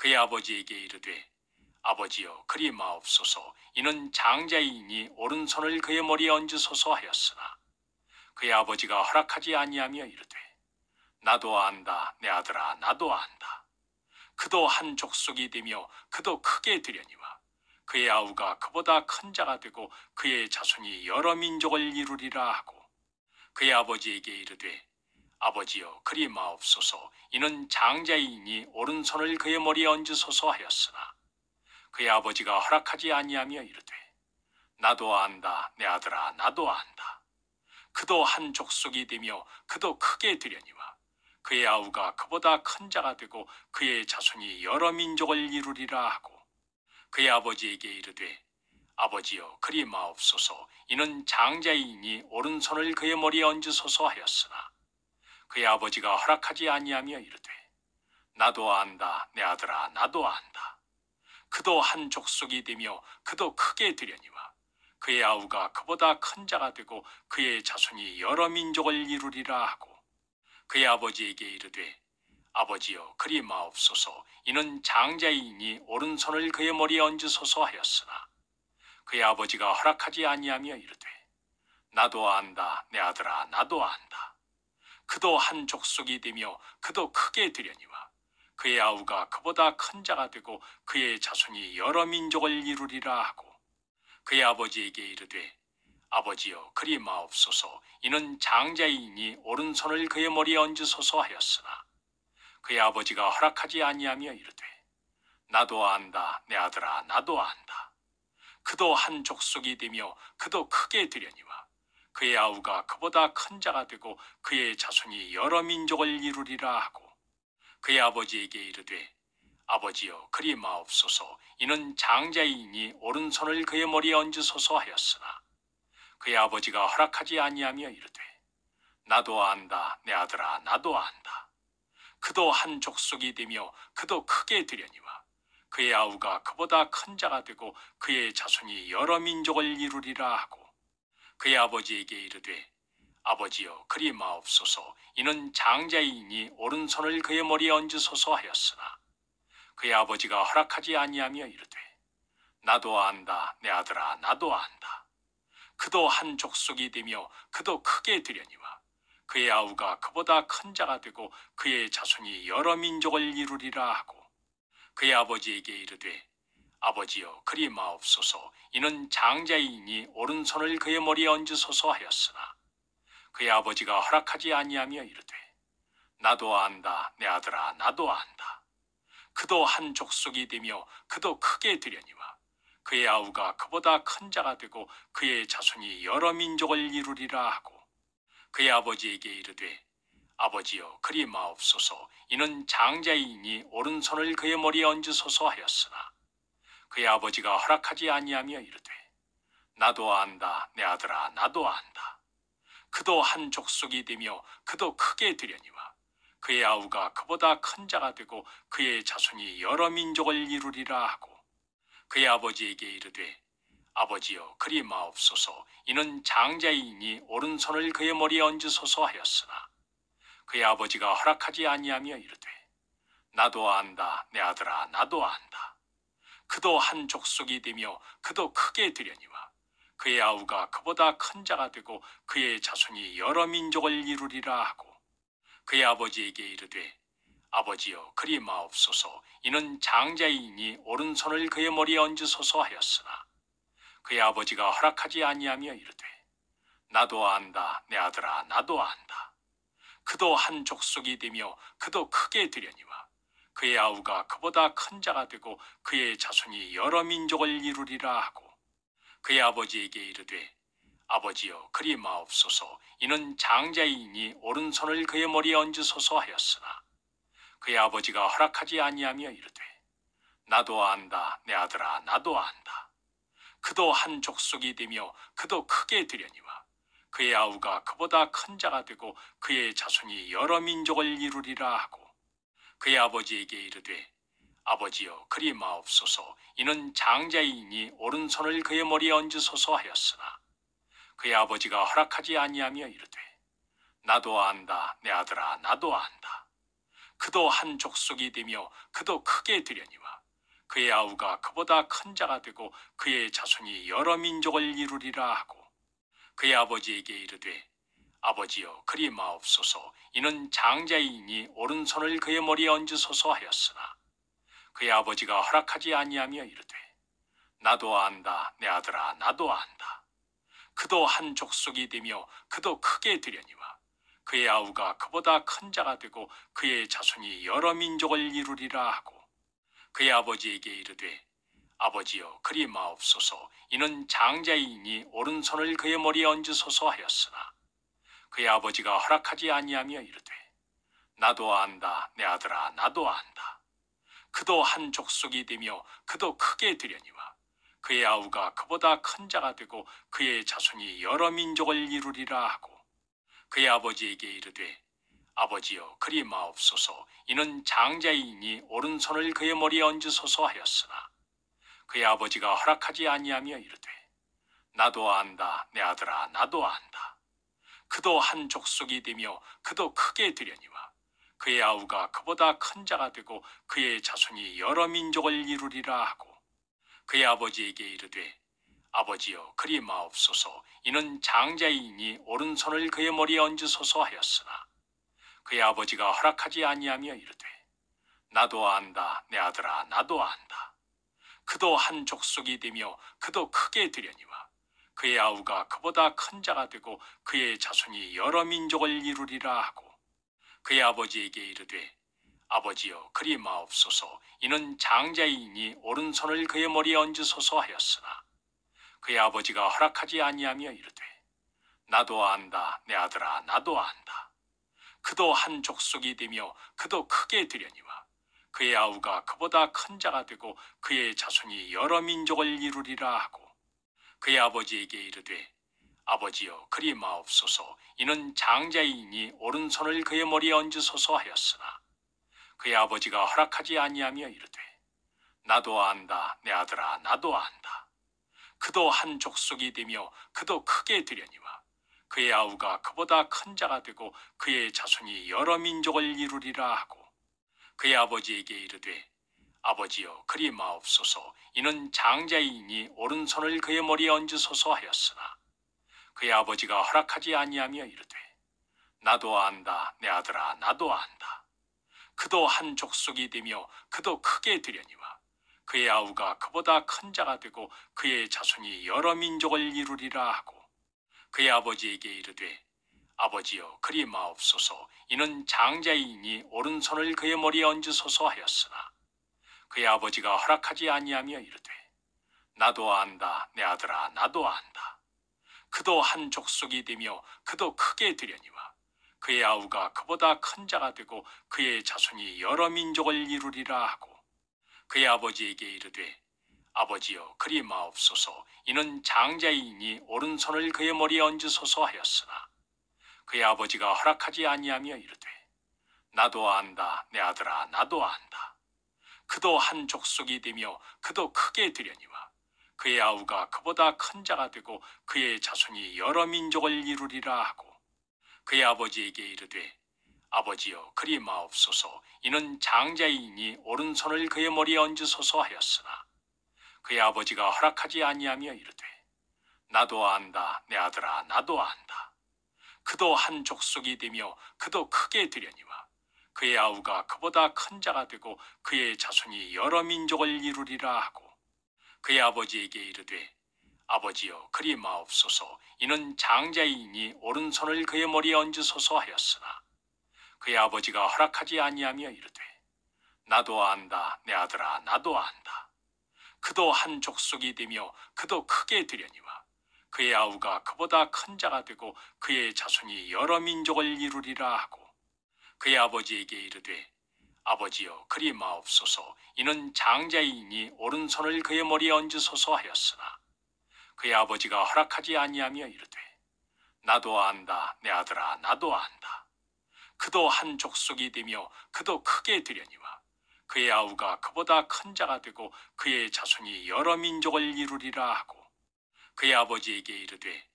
그의 아버지에게 이르되 아버지여 그리 마옵소서. 이는 장자이니 오른손을 그의 머리에 얹으소서 하였으나 그의 아버지가 허락하지 아니하며 이르되 나도 안다 내 아들아 나도 안다. 그도 한 족속이 되며 그도 크게 되려니와 그의 아우가 그보다 큰 자가 되고 그의 자손이 여러 민족을 이루리라 하고 그의 아버지에게 이르되 아버지여 그리 마옵소서. 이는 장자이니 오른손을 그의 머리에 얹으소서 하였으나 그의 아버지가 허락하지 아니하며 이르되 나도 안다 내 아들아 나도 안다. 그도 한 족속이 되며 그도 크게 되려니와 그의 아우가 그보다 큰 자가 되고 그의 자손이 여러 민족을 이루리라 하고 그의 아버지에게 이르되 아버지여 그리 마옵소서. 이는 장자이니 오른손을 그의 머리에 얹으소서 하였으나 그의 아버지가 허락하지 아니하며 이르되 나도 안다 내 아들아 나도 안다. 그도 한 족속이 되며 그도 크게 되려니와 그의 아우가 그보다 큰 자가 되고 그의 자손이 여러 민족을 이루리라 하고 그의 아버지에게 이르되 아버지여 그리 마옵소서. 이는 장자이니 오른손을 그의 머리에 얹으소서 하였으나 그의 아버지가 허락하지 아니하며 이르되 나도 안다 내 아들아 나도 안다. 그도 한 족속이 되며 그도 크게 되려니와 그의 아우가 그보다 큰 자가 되고 그의 자손이 여러 민족을 이루리라 하고 그의 아버지에게 이르되 아버지여 그리 마옵소서. 이는 장자이니 오른손을 그의 머리에 얹으소서 하였으나 그의 아버지가 허락하지 아니하며 이르되 나도 안다 내 아들아 나도 안다. 그도 한 족속이 되며 그도 크게 되려니와 그의 아우가 그보다 큰 자가 되고 그의 자손이 여러 민족을 이루리라 하고 그의 아버지에게 이르되 아버지여 그리 마옵소서. 이는 장자이니 오른손을 그의 머리에 얹으소서 하였으나 그의 아버지가 허락하지 아니하며 이르되 나도 안다 내 아들아 나도 안다. 그도 한 족속이 되며 그도 크게 되려니와 그의 아우가 그보다 큰 자가 되고 그의 자손이 여러 민족을 이루리라 하고 그의 아버지에게 이르되 아버지여 그리 마옵소서. 이는 장자이니 오른손을 그의 머리에 얹으소서 하였으나 그의 아버지가 허락하지 아니하며 이르되 나도 안다 내 아들아 나도 안다. 그도 한 족속이 되며 그도 크게 되려니와 그의 아우가 그보다 큰 자가 되고 그의 자손이 여러 민족을 이루리라 하고 그의 아버지에게 이르되 아버지여 그리 마옵소서. 이는 장자이니 오른손을 그의 머리에 얹으소서 하였으나 그의 아버지가 허락하지 아니하며 이르되 나도 안다 내 아들아 나도 안다. 그도 한 족속이 되며 그도 크게 되려니와 그의 아우가 그보다 큰 자가 되고 그의 자손이 여러 민족을 이루리라 하고 그의 아버지에게 이르되 아버지여 그리 마옵소서. 이는 장자이니 오른손을 그의 머리에 얹으소서 하였으나 그의 아버지가 허락하지 아니하며 이르되 나도 안다 내 아들아 나도 안다. 그도 한 족속이 되며 그도 크게 되려니와 그의 아우가 그보다 큰 자가 되고 그의 자손이 여러 민족을 이루리라 하고 그의 아버지에게 이르되 아버지여 그리 마옵소서. 이는 장자이니 오른손을 그의 머리에 얹으소서 하였으나 그의 아버지가 허락하지 아니하며 이르되 나도 안다 내 아들아 나도 안다. 그도 한 족속이 되며 그도 크게 되려니와 그의 아우가 그보다 큰 자가 되고 그의 자손이 여러 민족을 이루리라 하고 그의 아버지에게 이르되 아버지여 그리 마옵소서. 이는 장자이니 오른손을 그의 머리에 얹으소서 하였으나 그의 아버지가 허락하지 아니하며 이르되 나도 안다 내 아들아 나도 안다. 그도 한 족속이 되며 그도 크게 되려니와 그의 아우가 그보다 큰 자가 되고 그의 자손이 여러 민족을 이루리라 하고 그의 아버지에게 이르되 아버지여 그리 마옵소서. 이는 장자이니 오른손을 그의 머리에 얹으소서 하였으나 그의 아버지가 허락하지 아니하며 이르되 나도 안다 내 아들아 나도 안다. 그도 한 족속이 되며 그도 크게 되려니와 그의 아우가 그보다 큰 자가 되고 그의 자손이 여러 민족을 이루리라 하고 그의 아버지에게 이르되 아버지여 그리 마옵소서. 이는 장자이니 오른손을 그의 머리에 얹으소서 하였으나 그의 아버지가 허락하지 아니하며 이르되 나도 안다 내 아들아 나도 안다. 그도 한 족속이 되며 그도 크게 되려니와 그의 아우가 그보다 큰 자가 되고 그의 자손이 여러 민족을 이루리라 하고 그의 아버지에게 이르되 아버지여 그리 마옵소서 이는 장자이니 오른손을 그의 머리에 얹으소서 하였으나 그의 아버지가 허락하지 아니하며 이르되 나도 안다 내 아들아 나도 안다. 그도 한 족속이 되며 그도 크게 되려니와 그의 아우가 그보다 큰 자가 되고 그의 자손이 여러 민족을 이루리라 하고 그의 아버지에게 이르되 아버지여 그리 마옵소서 이는 장자이니 오른손을 그의 머리에 얹으소서 하였으나 그의 아버지가 허락하지 아니하며 이르되 나도 안다 내 아들아 나도 안다. 그도 한 족속이 되며 그도 크게 되려니와 그의 아우가 그보다 큰 자가 되고 그의 자손이 여러 민족을 이루리라 하고 그의 아버지에게 이르되 아버지여 그리 마옵소서 이는 장자이니 오른손을 그의 머리에 얹으소서 하였으나 그의 아버지가 허락하지 아니하며 이르되 나도 안다 내 아들아 나도 안다. 그도 한 족속이 되며 그도 크게 되려니와 그의 아우가 그보다 큰 자가 되고 그의 자손이 여러 민족을 이루리라 하고 그의 아버지에게 이르되 아버지여 그리 마옵소서 이는 장자이니 오른손을 그의 머리에 얹으소서 하였으나 그의 아버지가 허락하지 아니하며 이르되 나도 안다 내 아들아 나도 안다. 그도 한 족속이 되며 그도 크게 되려니와 그의 아우가 그보다 큰 자가 되고 그의 자손이 여러 민족을 이루리라 하고 그의 아버지에게 이르되 아버지여 그리 마옵소서 이는 장자이니 오른손을 그의 머리에 얹으소서 하였으나 그의 아버지가 허락하지 아니하며 이르되 나도 안다 내 아들아 나도 안다. 그도 한 족속이 되며 그도 크게 되려니와 그의 아우가 그보다 큰 자가 되고 그의 자손이 여러 민족을 이루리라 하고 그의 아버지에게 이르되 아버지여 그리 마옵소서 이는 장자이니 오른손을 그의 머리에 얹으소서 하였으나 그의 아버지가 허락하지 아니하며 이르되 나도 안다 내 아들아 나도 안다. 그도 한 족속이 되며 그도 크게 되려니와 그의 아우가 그보다 큰 자가 되고 그의 자손이 여러 민족을 이루리라 하고 그의 아버지에게 이르되 아버지여 그리 마옵소서 이는 장자이니 오른손을 그의 머리에 얹으소서 하였으나 그의 아버지가 허락하지 아니하며 이르되 나도 안다 내 아들아 나도 안다. 그도 한 족속이 되며 그도 크게 되려니와 그의 아우가 그보다 큰 자가 되고 그의 자손이 여러 민족을 이루리라 하고 그의 아버지에게 이르되 아버지여 그리 마옵소서 이는 장자이니 오른손을 그의 머리에 얹으소서 하였으나 그의 아버지가 허락하지 아니하며 이르되 나도 안다 내 아들아 나도 안다. 그도 한 족속이 되며 그도 크게 되려니와 그의 아우가 그보다 큰 자가 되고 그의 자손이 여러 민족을 이루리라 하고 그의 아버지에게 이르되 아버지여 그리 마옵소서 이는 장자이니 오른손을 그의 머리에 얹으소서 하였으나 그의 아버지가 허락하지 아니하며 이르되 나도 안다 내 아들아 나도 안다. 그도 한 족속이 되며 그도 크게 되려니와 그의 아우가 그보다 큰 자가 되고 그의 자손이 여러 민족을 이루리라 하고 그의 아버지에게 이르되 아버지여 그리 마옵소서 이는 장자이니 오른손을 그의 머리에 얹으소서 하였으나 그의 아버지가 허락하지 아니하며 이르되 나도 안다 내 아들아 나도 안다. 그도 한 족속이 되며 그도 크게 되려니와 그의 아우가 그보다 큰 자가 되고 그의 자손이 여러 민족을 이루리라 하고 그의 아버지에게 이르되 아버지여 그리 마옵소서 이는 장자이니 오른손을 그의 머리에 얹으소서 하였으나 그의 아버지가 허락하지 아니하며 이르되 나도 안다 내 아들아 나도 안다. 그도 한 족속이 되며 그도 크게 되려니와 그의 아우가 그보다 큰 자가 되고 그의 자손이 여러 민족을 이루리라 하고 그의 아버지에게 이르되 아버지여 그리 마옵소서 이는 장자이니 오른손을 그의 머리에 얹으소서 하였으나 그의 아버지가 허락하지 아니하며 이르되 나도 안다 내 아들아 나도 안다. 그도 한 족속이 되며 그도 크게 되려니와 그의 아우가 그보다 큰 자가 되고 그의 자손이 여러 민족을 이루리라 하고 그의 아버지에게 이르되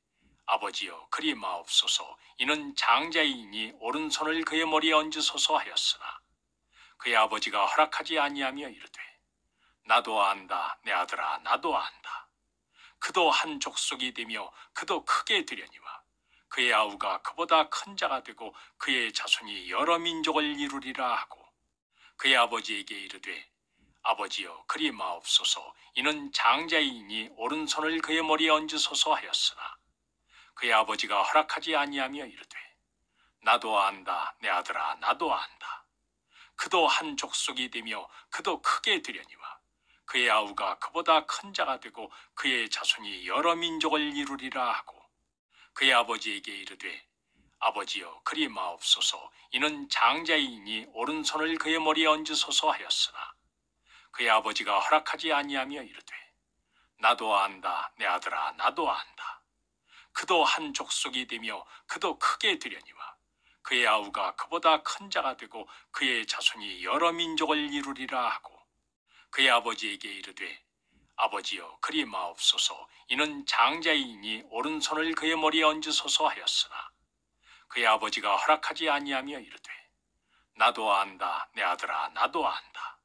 아버지여 그리 마옵소서 이는 장자이니 오른손을 그의 머리에 얹으소서 하였으나 그의 아버지가 허락하지 아니하며 이르되 나도 안다 내 아들아 나도 안다. 그도 한 족속이 되며 그도 크게 되려니와 그의 아우가 그보다 큰 자가 되고 그의 자손이 여러 민족을 이루리라 하고 그의 아버지에게 이르되 아버지여 그리 마옵소서 이는 장자이니 오른손을 그의 머리에 얹으소서 하였으나 그의 아버지가 허락하지 아니하며 이르되 나도 안다 내 아들아 나도 안다. 그도 한 족속이 되며 그도 크게 되려니와 그의 아우가 그보다 큰 자가 되고 그의 자손이 여러 민족을 이루리라 하고 그의 아버지에게 이르되 아버지여 그리 마옵소서 이는 장자이니 오른손을 그의 머리에 얹으소서 하였으나 그의 아버지가 허락하지 아니하며 이르되 나도 안다 내 아들아 나도 안다. 그도 한 족속이 되며 그도 크게 되려니와 그의 아우가 그보다 큰 자가 되고 그의 자손이 여러 민족을 이루리라 하고 그의 아버지에게 이르되 아버지여 그리 마옵소서 이는 장자이니 오른손을 그의 머리에 얹으소서 하였으나 그의 아버지가 허락하지 아니하며 이르되 나도 안다 내 아들아 나도 안다.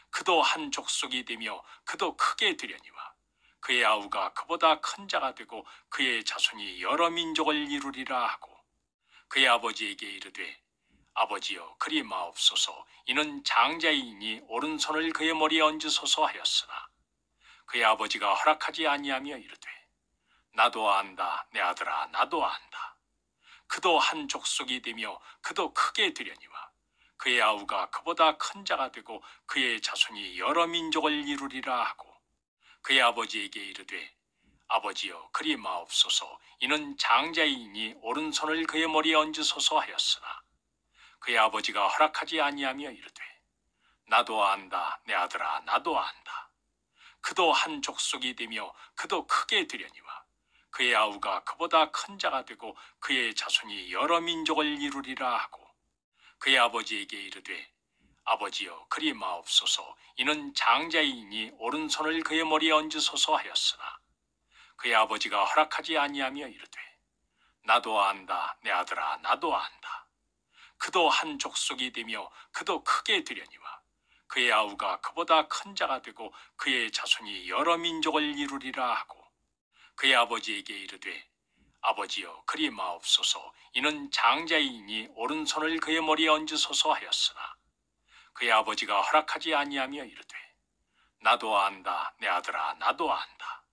그도 한 족속이 되며 그도 크게 되려니와 그의 아우가 그보다 큰 자가 되고 그의 자손이 여러 민족을 이루리라 하고 그의 아버지에게 이르되 아버지여 그리 마옵소서 이는 장자이니 오른손을 그의 머리에 얹으소서 하였으나 그의 아버지가 허락하지 아니하며 이르되 나도 안다 내 아들아 나도 안다. 그도 한 족속이 되며 그도 크게 되려니와 그의 아우가 그보다 큰 자가 되고 그의 자손이 여러 민족을 이루리라 하고 그의 아버지에게 이르되 아버지여 그리 마옵소서 이는 장자이니 오른손을 그의 머리에 얹으소서 하였으나 그의 아버지가 허락하지 아니하며 이르되 나도 안다 내 아들아 나도 안다. 그도 한 족속이 되며 그도 크게 되려니와 그의 아우가 그보다 큰 자가 되고 그의 자손이 여러 민족을 이루리라 하고 그의 아버지에게 이르되 아버지여 그리 마옵소서 이는 장자이니 오른손을 그의 머리에 얹으소서 하였으나 그의 아버지가 허락하지 아니하며 이르되 나도 안다 내 아들아 나도 안다. 그도 한 족속이 되며 그도 크게 되려니와 그의 아우가 그보다 큰 자가 되고 그의 자손이 여러 민족을 이루리라 하고 그의 아버지에게 이르되 아버지여 그리 마옵소서 이는 장자이니 오른손을 그의 머리에 얹으소서 하였으나 그의 아버지가 허락하지 아니하며 이르되 나도 안다 내 아들아 나도 안다.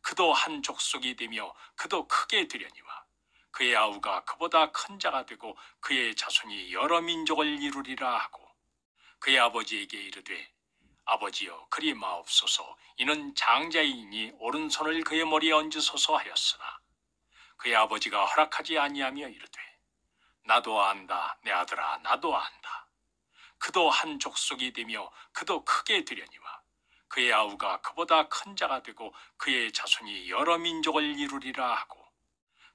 그도 한 족속이 되며 그도 크게 되려니와 그의 아우가 그보다 큰 자가 되고 그의 자손이 여러 민족을 이루리라 하고 그의 아버지에게 이르되 아버지여 그리 마옵소서 이는 장자이니 오른손을 그의 머리에 얹으소서 하였으나 그의 아버지가 허락하지 아니하며 이르되 나도 안다 내 아들아 나도 안다. 그도 한 족속이 되며 그도 크게 되려니와 그의 아우가 그보다 큰 자가 되고 그의 자손이 여러 민족을 이루리라 하고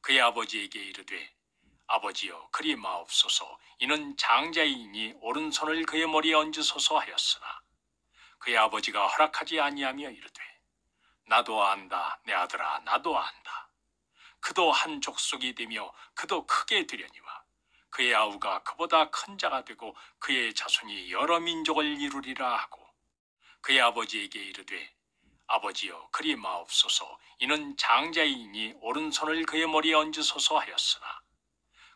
그의 아버지에게 이르되 아버지여 그리 마옵소서 이는 장자이니 오른손을 그의 머리에 얹으소서 하였으나 그의 아버지가 허락하지 아니하며 이르되 나도 안다 내 아들아 나도 안다. 그도 한 족속이 되며 그도 크게 되려니와 그의 아우가 그보다 큰 자가 되고 그의 자손이 여러 민족을 이루리라 하고 그의 아버지에게 이르되 아버지여 그리 마옵소서 이는 장자이니 오른손을 그의 머리에 얹으소서 하였으나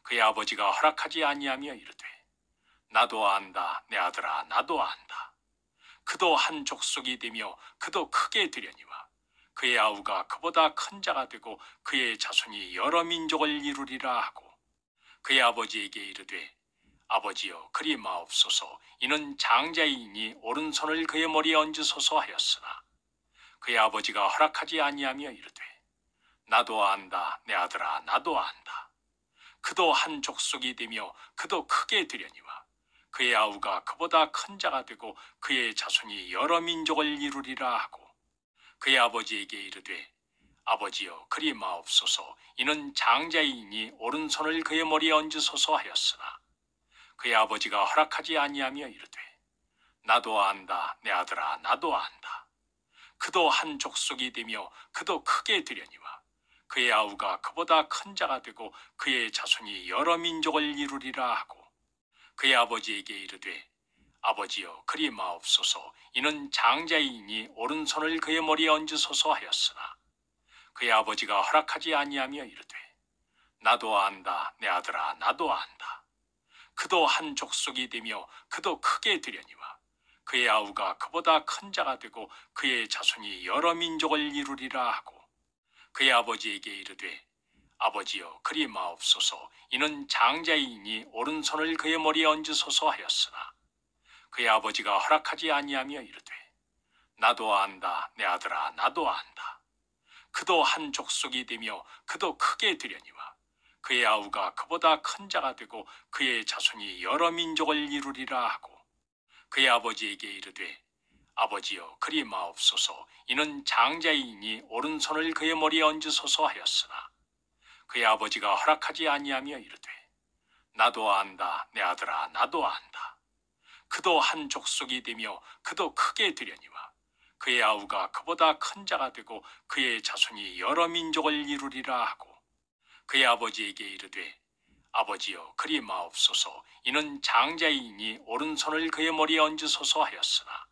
그의 아버지가 허락하지 아니하며 이르되 나도 안다 내 아들아 나도 안다. 그도 한 족속이 되며 그도 크게 되려니와 그의 아우가 그보다 큰 자가 되고 그의 자손이 여러 민족을 이루리라 하고 그의 아버지에게 이르되 아버지여 그리 마옵소서 이는 장자이니 오른손을 그의 머리에 얹으소서 하였으나 그의 아버지가 허락하지 아니하며 이르되 나도 안다 내 아들아 나도 안다. 그도 한 족속이 되며 그도 크게 되려니와 그의 아우가 그보다 큰 자가 되고 그의 자손이 여러 민족을 이루리라 하고 그의 아버지에게 이르되 아버지여 그리 마옵소서 이는 장자이니 오른손을 그의 머리에 얹으소서 하였으나 그의 아버지가 허락하지 아니하며 이르되 나도 안다 내 아들아 나도 안다. 그도 한 족속이 되며 그도 크게 되려니와 그의 아우가 그보다 큰 자가 되고 그의 자손이 여러 민족을 이루리라 하고 그의 아버지에게 이르되 아버지여 그리 마옵소서. 이는 장자이니 오른손을 그의 머리에 얹으소서 하였으나 그의 아버지가 허락하지 아니하며 이르되 나도 안다 내 아들아 나도 안다. 그도 한 족속이 되며 그도 크게 되려니와 그의 아우가 그보다 큰 자가 되고 그의 자손이 여러 민족을 이루리라 하고 그의 아버지에게 이르되 아버지여 그리 마옵소서. 이는 장자이니 오른손을 그의 머리에 얹으소서 하였으나 그의 아버지가 허락하지 아니하며 이르되 나도 안다 내 아들아 나도 안다. 그도 한 족속이 되며 그도 크게 되려니와 그의 아우가 그보다 큰 자가 되고 그의 자손이 여러 민족을 이루리라 하고 그의 아버지에게 이르되 아버지여 그리 마옵소서. 이는 장자이니 오른손을 그의 머리에 얹으소서 하였으나 그의 아버지가 허락하지 아니하며 이르되 나도 안다 내 아들아 나도 안다. 그도 한 족속이 되며 그도 크게 되려니와 그의 아우가 그보다 큰 자가 되고 그의 자손이 여러 민족을 이루리라 하고 그의 아버지에게 이르되 아버지여 그리 마옵소서. 이는 장자이니 오른손을 그의 머리에 얹으소서 하였으나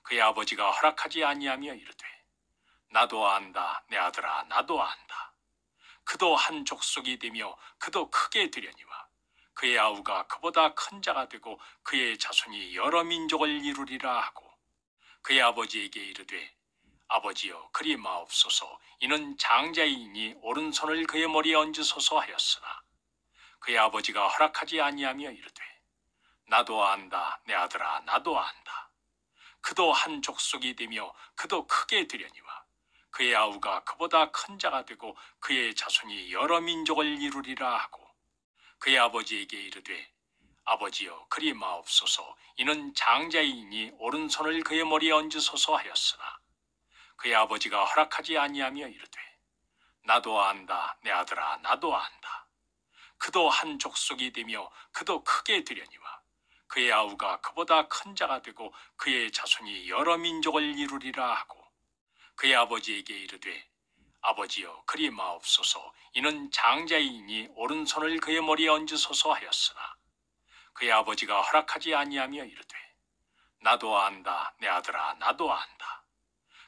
그의 아버지가 허락하지 아니하며 이르되 나도 안다 내 아들아 나도 안다. 그도 한 족속이 되며 그도 크게 되려니와 그의 아우가 그보다 큰 자가 되고 그의 자손이 여러 민족을 이루리라 하고 그의 아버지에게 이르되 아버지여 그리 마옵소서. 이는 장자이니 오른손을 그의 머리에 얹으소서 하였으나 그의 아버지가 허락하지 아니하며 이르되 나도 안다 내 아들아 나도 안다. 그도 한 족속이 되며 그도 크게 되려니와 그의 아우가 그보다 큰 자가 되고 그의 자손이 여러 민족을 이루리라 하고 그의 아버지에게 이르되 아버지여 그리 마옵소서. 이는 장자이니 오른손을 그의 머리에 얹으소서 하였으나 그의 아버지가 허락하지 아니하며 이르되 나도 안다 내 아들아 나도 안다. 그도 한 족속이 되며 그도 크게 되려니와 그의 아우가 그보다 큰 자가 되고 그의 자손이 여러 민족을 이루리라 하고 그의 아버지에게 이르되 아버지여 그리 마옵소서. 이는 장자이니 오른손을 그의 머리에 얹으소서 하였으나 그의 아버지가 허락하지 아니하며 이르되 나도 안다 내 아들아 나도 안다.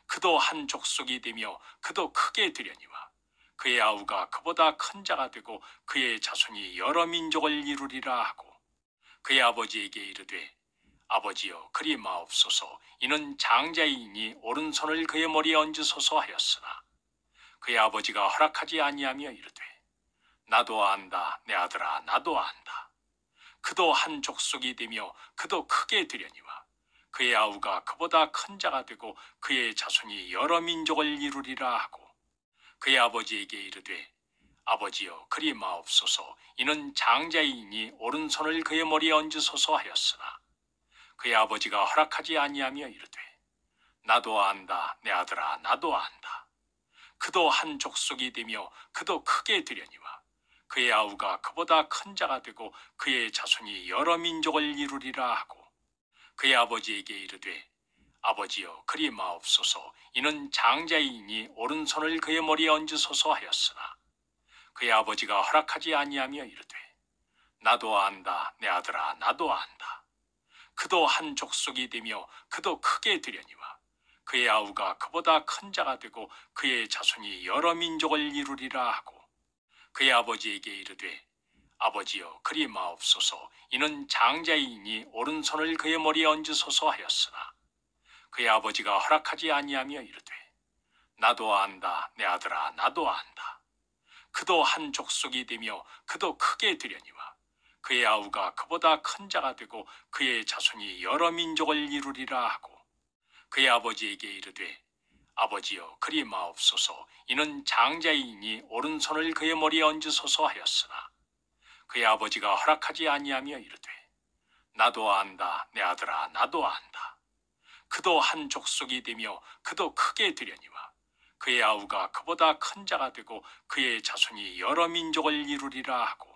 그도 한 족속이 되며 그도 크게 되려니와 그의 아우가 그보다 큰 자가 되고 그의 자손이 여러 민족을 이루리라 하고 그의 아버지에게 이르되 아버지여 그리 마옵소서. 이는 장자이니 오른손을 그의 머리에 얹으소서 하였으나 그의 아버지가 허락하지 아니하며 이르되 나도 안다 내 아들아 나도 안다. 그도 한 족속이 되며 그도 크게 되려니와 그의 아우가 그보다 큰 자가 되고 그의 자손이 여러 민족을 이루리라 하고 그의 아버지에게 이르되 아버지여 그리 마옵소서. 이는 장자이니 오른손을 그의 머리에 얹으소서 하였으나 그의 아버지가 허락하지 아니하며 이르되 나도 안다 내 아들아 나도 안다. 그도 한 족속이 되며 그도 크게 되려니와 그의 아우가 그보다 큰 자가 되고 그의 자손이 여러 민족을 이루리라 하고 그의 아버지에게 이르되 아버지여 그리 마옵소서. 이는 장자이니 오른손을 그의 머리에 얹으소서 하였으나 그의 아버지가 허락하지 아니하며 이르되 나도 안다 내 아들아 나도 안다. 그도 한 족속이 되며 그도 크게 되려니와 그의 아우가 그보다 큰 자가 되고 그의 자손이 여러 민족을 이루리라 하고 그의 아버지에게 이르되 아버지여 그리 마옵소서. 이는 장자이니 오른손을 그의 머리에 얹으소서 하였으나 그의 아버지가 허락하지 아니하며 이르되 나도 안다 내 아들아 나도 안다. 그도 한 족속이 되며 그도 크게 되려니와 그의 아우가 그보다 큰 자가 되고 그의 자손이 여러 민족을 이루리라 하고 그의 아버지에게 이르되 아버지여 그리 마옵소서. 이는 장자이니 오른손을 그의 머리에 얹으소서 하였으나 그의 아버지가 허락하지 아니하며 이르되 나도 안다 내 아들아 나도 안다. 그도 한 족속이 되며 그도 크게 되려니와 그의 아우가 그보다 큰 자가 되고 그의 자손이 여러 민족을 이루리라 하고